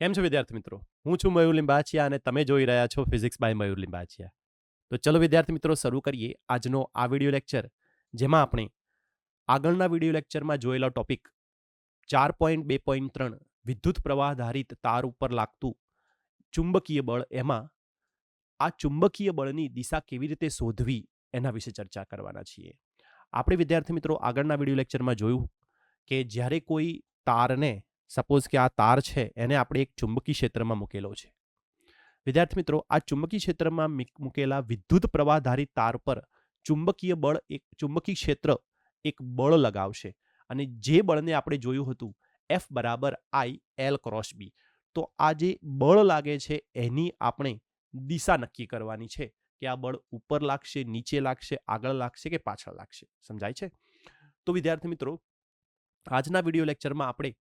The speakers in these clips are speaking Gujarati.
કેમ છો વિદ્યાર્થી મિત્રો? હું છું મયુર લિંબાચિયા અને તમે જોઈ રહ્યા છો ફિઝિક્સ બાય મયુર લિંબાચિયા. તો ચલો વિદ્યાર્થી મિત્રો શરૂ કરીએ આજનો આ વિડિયો લેક્ચર, જેમાં આપણે આગળના વિડિયો લેક્ચરમાં જોયેલા ટોપિક 4.2.3 વિદ્યુત પ્રવાહ ધારિત તાર ઉપર લાગતું ચુંબકીય બળ, એમાં આ ચુંબકીય બળની દિશા કેવી રીતે શોધવી એના વિશે ચર્ચા કરવાના છીએ. આપણે વિદ્યાર્થી મિત્રો આગળના વિડિયો લેક્ચરમાં જોયું કે જ્યારે કોઈ તારને, સપોઝ કે આ તાર છે, એને આપણે એક ચુંબકીય ક્ષેત્રમાં મૂકેલો છે. વિદ્યાર્થી મિત્રો, આ ચુંબકીય ક્ષેત્રમાં મૂકેલા વિદ્યુત પ્રવાહધારિત તાર પર ચુંબકીય બળ, એક ચુંબકીય ક્ષેત્ર એક બળ લગાવશે, અને જે બળને આપણે જોયું હતું F બરાબર I L ક્રોસ B. તો આ જે બળ લાગે છે એની આપણે દિશા નક્કી કરવાની છે કે આ બળ ઉપર લાગશે, નીચે લાગશે, આગળ લાગશે કે પાછળ લાગશે. સમજાય છે? તો વિદ્યાર્થી મિત્રો, આજના વિડિયો લેક્ચરમાં આપણે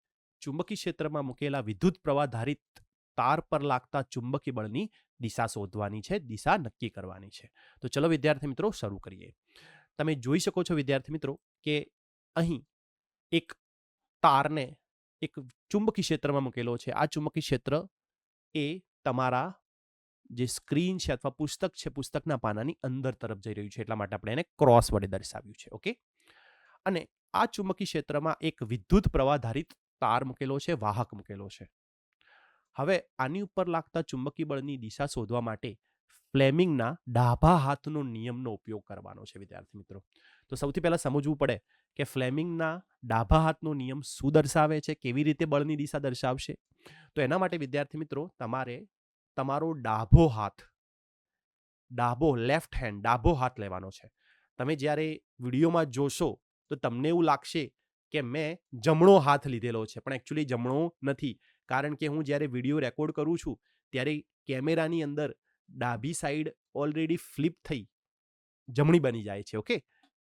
ચુંબકીય ક્ષેત્રમાં મૂકેલા વિદ્યુત પ્રવાહધારિત તાર પર લાગતા ચુંબકીય બળની દિશા શોધવાની છે, દિશા નક્કી કરવાની છે. તો ચલો વિદ્યાર્થી મિત્રો શરૂ કરીએ. તમે જોઈ શકો છો વિદ્યાર્થી મિત્રો કે અહીં એક તારને એક ચુંબકીય ક્ષેત્રમાં મૂકેલો છે. આ ચુંબકીય ક્ષેત્ર એ તમારા જે સ્ક્રીન છે અથવા પુસ્તક છે, પુસ્તકના પાનાની અંદર તરફ જઈ રહ્યું છે, એટલા માટે આપણે એને ક્રોસ વડે દર્શાવ્યું છે. ઓકે. અને આ ચુંબકીય ક્ષેત્રમાં એક વિદ્યુત પ્રવાહધારિત તાર મૂકેલો છે, વાહક મૂકેલો છે. હવે આની ઉપર લાગતા ચુંબકીય બળની દિશા શોધવા માટે ફ્લેમિંગના ડાબા હાથનો નિયમનો ઉપયોગ કરવાનો છે વિદ્યાર્થી મિત્રો. તો સૌથી પહેલા સમજવું પડે કે ફ્લેમિંગના ડાબા હાથનો નિયમ શું દર્શાવે છે, કેવી રીતે બળની દિશા દર્શાવશે. તો એના માટે વિદ્યાર્થી મિત્રો તમારે તમારો ડાબો લેફ્ટ હેન્ડ, ડાબો હાથ લેવાનો છે. તમે જ્યારે વિડીયોમાં જોશો તો તમને એવું લાગશે કે મેં જમણો હાથ લીધેલો છે, પણ એકચ્યુઅલી જમણો નથી. કારણ કે હું જ્યારે વિડીયો રેકોર્ડ કરું છું ત્યારે કેમેરાની અંદર ડાબી સાઈડ ઓલરેડી ફ્લિપ થઈ જમણી બની જાય છે. ઓકે.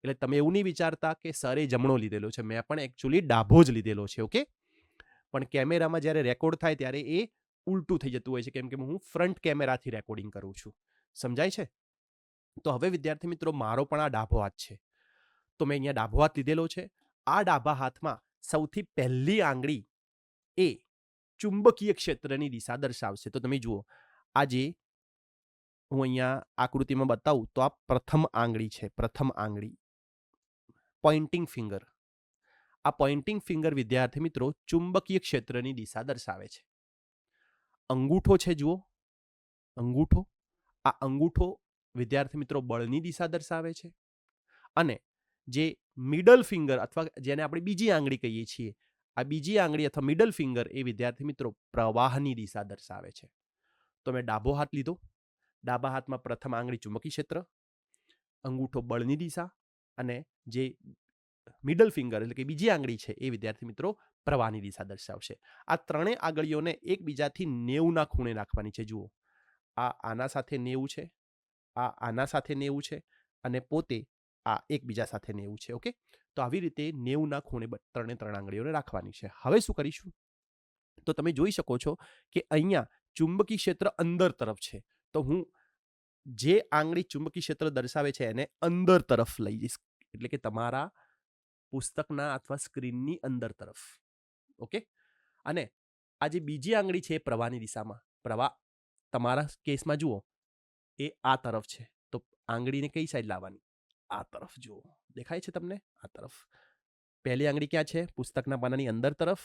એટલે તમે એવું નહીં વિચારતા કે સરે જમણો લીધેલો છે, મેં પણ એકચ્યુઅલી ડાબો જ લીધેલો છે. ઓકે. પણ કેમેરામાં જ્યારે રેકોર્ડ થાય ત્યારે એ ઉલટું થઈ જતું હોય છે, કેમ કે હું ફ્રન્ટ કેમેરાથી રેકોર્ડિંગ કરું છું. સમજાય છે? તો હવે વિદ્યાર્થી મિત્રો, મારો પણ આ ડાબો હાથ છે, તો મેં અહીંયા ડાબો હાથ લીધેલો છે. આ ડાબા હાથમાં સૌથી પહેલી આંગળી એ ચુંબકીય ક્ષેત્રની દિશા દર્શાવશે. તો તમે જુઓ, આ જે હું અહીંયા આકૃતિમાં બતાવું તો આ પ્રથમ આંગળી છે, પ્રથમ આંગળી, પોઇન્ટિંગ ફિંગર. આ પોઇન્ટિંગ ફિંગર વિદ્યાર્થી મિત્રો ચુંબકીય ક્ષેત્રની દિશા દર્શાવે છે. અંગૂઠો છે, જુઓ અંગૂઠો, આ અંગૂઠો વિદ્યાર્થી મિત્રો બળની દિશા દર્શાવે છે. અને જે મિડલ ફિંગર અથવા જેને આપણે બીજી આંગળી કહીએ છીએ, આ બીજી આંગળી અથવા મિડલ ફિંગર એ વિદ્યાર્થી મિત્રો પ્રવાહની દિશા દર્શાવે છે. તો મેં ડાબો હાથ લીધો, ડાબા હાથમાં પ્રથમ આંગળી ચુંબકીય ક્ષેત્ર, અંગૂઠો બળની દિશા, અને જે મિડલ ફિંગર એટલે કે બીજી આંગળી છે એ વિદ્યાર્થી મિત્રો પ્રવાહની દિશા દર્શાવશે. આ ત્રણેય આંગળીઓને એકબીજાથી 90ના ખૂણે રાખવાની છે. જુઓ, આ આના સાથે 90 છે, આ આના સાથે 90 છે, અને પોતે આ એકબીજા સાથે 90 છે. ઓકે. તો આવી રીતે 90ના ખૂણે ત્રણે ત્રણ આંગળીઓને રાખવાની છે. હવે શું કરીશું? તો તમે જોઈ શકો છો કે અહીંયા ચુંબકીય ક્ષેત્ર અંદર તરફ છે, તો હું જે આંગળી ચુંબકીય ક્ષેત્ર દર્શાવે છે એને અંદર તરફ લઈ જઈશ, એટલે કે તમારા પુસ્તકના અથવા સ્ક્રીનની અંદર તરફ. ઓકે. અને આ જે બીજી આંગળી છે એ પ્રવાહની દિશામાં, પ્રવાહ તમારા કેસમાં જુઓ એ આ તરફ છે, તો આંગળીને કઈ સાઈડ લાવવાની? આ તરફ. જુઓ, દેખાય છે તમને? આ તરફ. પહેલી આંગળી ક્યાં છે? પુસ્તકના પાનાની અંદર તરફ.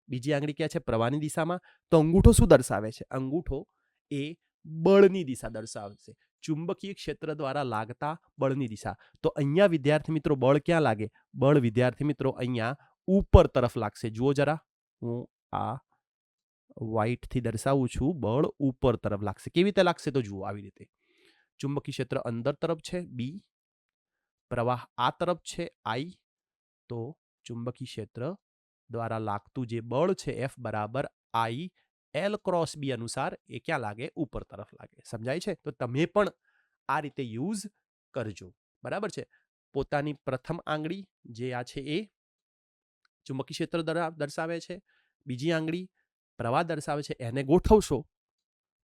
બીજી આંગળી ક્યાં છે? પ્રવાહની દિશામાં. તો અંગૂઠો શું દર્શાવે છે? અંગૂઠો એ બળની દિશા દર્શાવશે, ચુંબકીય ક્ષેત્ર દ્વારા લાગતા બળની દિશા. તો અહીંયા વિદ્યાર્થી મિત્રો બળ ક્યાં લાગે? બળ વિદ્યાર્થી મિત્રો અહીંયા ઉપર તરફ લાગશે. જુઓ જરા, હું આ વ્હાઇટથી દર્શાવું છું, બળ ઉપર તરફ લાગશે. કેવી રીતે લાગશે? તો જુઓ, આવી રીતે. ચુંબકીય ક્ષેત્ર અંદર તરફ છે, બી, પ્રવાહ આ તરફ છે, આઈ. તો ચુંબકીય ક્ષેત્ર દ્વારા લાગતું જે બળ છે F બરાબર I L ક્રોસ B અનુસાર એ ક્યાં લાગે? ઉપર તરફ લાગે. સમજાય છે? તો તમે પણ આ રીતે યુઝ કરજો. બરાબર છે? પોતાની પ્રથમ આંગળી જે આ છે એ ચુંબકીય ક્ષેત્ર દર્શાવે છે, બીજી આંગળી પ્રવાહ દર્શાવે છે, એને ગોઠવશો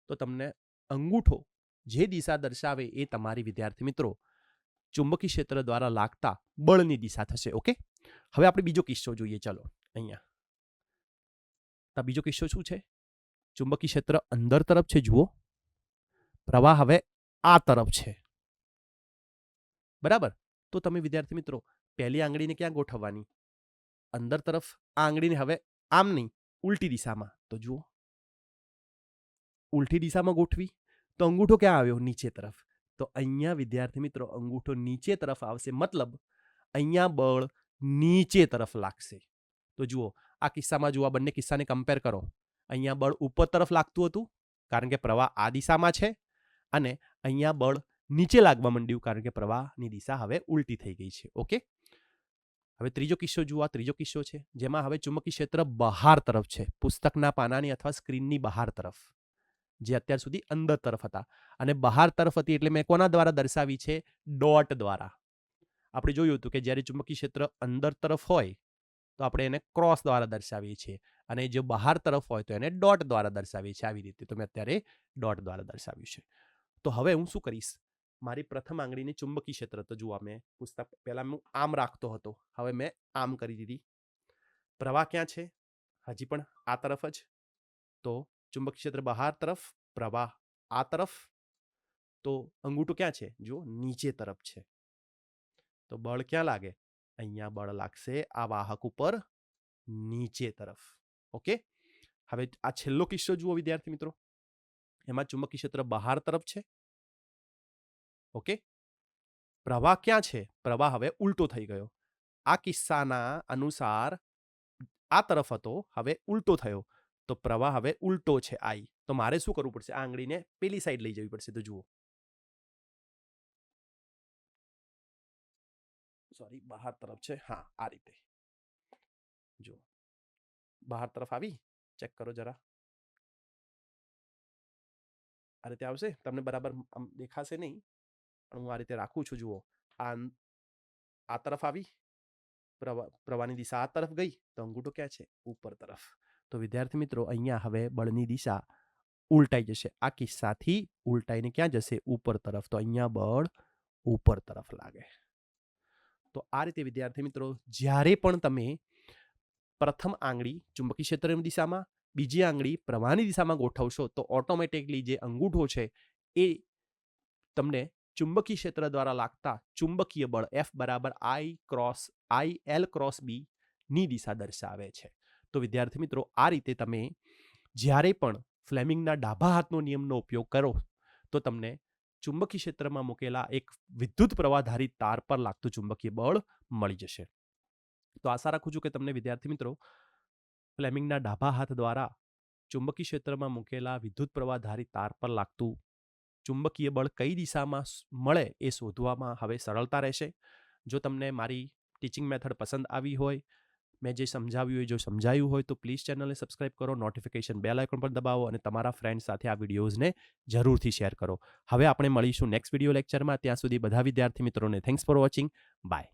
તો તમને અંગૂઠો જે દિશા દર્શાવે એ તમારી વિદ્યાર્થી મિત્રો ચુંબકીય ક્ષેત્ર દ્વારા લાગતા બળની દિશા થશે. ઓકે. હવે આપણે બીજો કિસ્સો જોઈએ. ચલો, અહીંયા બીજો કિસ્સો શું છે? ચુંબકીય ક્ષેત્ર અંદર તરફ છે, જુઓ પ્રવાહ હવે આ તરફ છે, બરાબર. તો તમે વિદ્યાર્થી મિત્રો પહેલી આંગળીને ક્યાં ગોઠવવાની? અંદર તરફ. આ આંગળીને હવે આમ નહીં, ઉલટી દિશામાં. તો જુઓ ઉલટી દિશામાં ગોઠવી તો અંગૂઠો ક્યાં આવ્યો? નીચે તરફ. તો અહીંયા વિદ્યાર્થી મિત્રો અંગૂઠો નીચે તરફ આવશે, મતલબ અહીંયા બળ નીચે તરફ લાગશે. તો જુઓ આ કિસ્સામાં જુઓ, બંને કિસ્સાને કમ્પેર કરો. અહીંયા બળ ઉપર તરફ લાગતું હતું કારણ કે પ્રવાહ આ દિશામાં છે, અને અહીંયા બળ નીચે લાગવા માંડ્યું કારણ કે પ્રવાહની દિશા હવે ઉલટી થઈ ગઈ છે. ઓકે, હવે ત્રીજો કિસ્સો જુઓ. આ ત્રીજો કિસ્સો છે જેમાં હવે ચુંબકીય ક્ષેત્ર બહાર તરફ છે, પુસ્તકના પાનાની અથવા સ્ક્રીનની બહાર તરફ, જે અત્યાર સુધી અંદર તરફ હતા અને બહાર તરફ હતી એટલે મેં કોના દ્વારા દર્શાવી છે? ડોટ દ્વારા. આપણે જોયું હતું કે જ્યારે ચુંબકીય ક્ષેત્ર અંદર તરફ હોય તો આપણે એને ક્રોસ દ્વારા દર્શાવીએ છીએ, અને જો બહાર તરફ હોય તો એને ડોટ દ્વારા દર્શાવીએ છીએ. આવી રીતે તો મેં અત્યારે ડોટ દ્વારા દર્શાવ્યું છે. તો હવે હું શું કરીશ? મારી પ્રથમ આંગળીની ચુંબકીય ક્ષેત્ર, તો જુઓ મેં પુસ્તક પહેલા હું આમ રાખતો હતો, હવે મેં આમ કરી દીધી. પ્રવાહ ક્યાં છે? હજી પણ આ તરફ જ. તો ચુંબકીય ક્ષેત્ર બહાર તરફ, પ્રવાહ આ તરફ. તો અંગૂઠો ક્યાં છે? જુઓ નીચે તરફ છે. તો બળ ક્યાં લાગે? અહીંયા બળ લાગશે આ વાહક ઉપર નીચે તરફ. ઓકે, હવે આ છેલ્લો કિસ્સો જુઓ વિદ્યાર્થી મિત્રો. એમાં ચુંબકીય ક્ષેત્ર બહાર તરફ છે. ઓકે, પ્રવાહ ક્યાં છે? પ્રવાહ હવે ઉલટો થઈ ગયો. આ કિસ્સાના અનુસાર આ તરફ હતો, હવે ઉલટો થયો. તો પ્રવાહ હવે ઉલટો છે, આઈ. તો મારે શું કરવું પડશે? આ આંગળીને પેલી સાઈડ લઈ જવી પડશે. તો જુઓ, સોરી, બહાર તરફ છે. હા, આ રીતે જુઓ, બહાર તરફ આવી. ચેક કરો જરા, આ રીતે આવશે. તમને બરાબર આમ દેખાશે નહીં, પણ હું આ રીતે રાખું છું. જુઓ, આ તરફ આવી, પ્રવાહની દિશા આ તરફ ગઈ, તો અંગૂઠો ક્યાં છે? ઉપર તરફ. તો વિદ્યાર્થી મિત્રો અહીંયા હવે બળની દિશા ઉલટાઈ જશે. આ કિસ્સાથી ઉલટાઈને ક્યાં જશે? ઉપર તરફ. તો અહીંયા બળ ઉપર તરફ લાગે. તો આ રીતે વિદ્યાર્થી મિત્રો જ્યારે પણ તમે પ્રથમ આંગળી ચુંબકીય ક્ષેત્રની દિશામાં, બીજી આંગળી પ્રવાહની દિશામાં ગોઠવશો તો ઓટોમેટિકલી જે અંગૂઠો છે એ તમને ચુંબકીય ક્ષેત્ર દ્વારા લાગતા ચુંબકીય બળ F બરાબર I ક્રોસ B ની દિશા દર્શાવે છે. તો વિદ્યાર્થી મિત્રો આ રીતે તમે જ્યારે પણ ફ્લેમિંગના ડાબા હાથનો નિયમનો ઉપયોગ કરો તો તમને ચુંબકીય ક્ષેત્રમાં મૂકેલા એક વિદ્યુત પ્રવાહધારી તાર પર લાગતું ચુંબકીય બળ મળી જશે. તો આશા રાખું છું કે તમને વિદ્યાર્થી મિત્રો ફ્લેમિંગના ડાબા હાથ દ્વારા ચુંબકીય ક્ષેત્રમાં મૂકેલા વિદ્યુત પ્રવાહધારી તાર પર લાગતું ચુંબકીય બળ કઈ દિશામાં મળે એ શોધવામાં હવે સરળતા રહેશે. જો તમને મારી ટીચિંગ મેથડ પસંદ આવી હોય, મેં જે સમજાવ્યું હોય, જો સમજાયું હોય, તો પ્લીઝ ચેનલને સબસ્ક્રાઇબ કરો, નોટિફિકેશન બેલ આઇકોન પર દબાવો અને તમારા ફ્રેન્ડ સાથે આ વિડીયોઝને જરૂરથી શેર કરો. હવે આપણે મળીશું નેક્સ્ટ વિડીયો લેક્ચરમાં. ત્યાં સુધી બધા વિદ્યાર્થી મિત્રોને થેન્ક્સ ફોર વોચિંગ. બાય.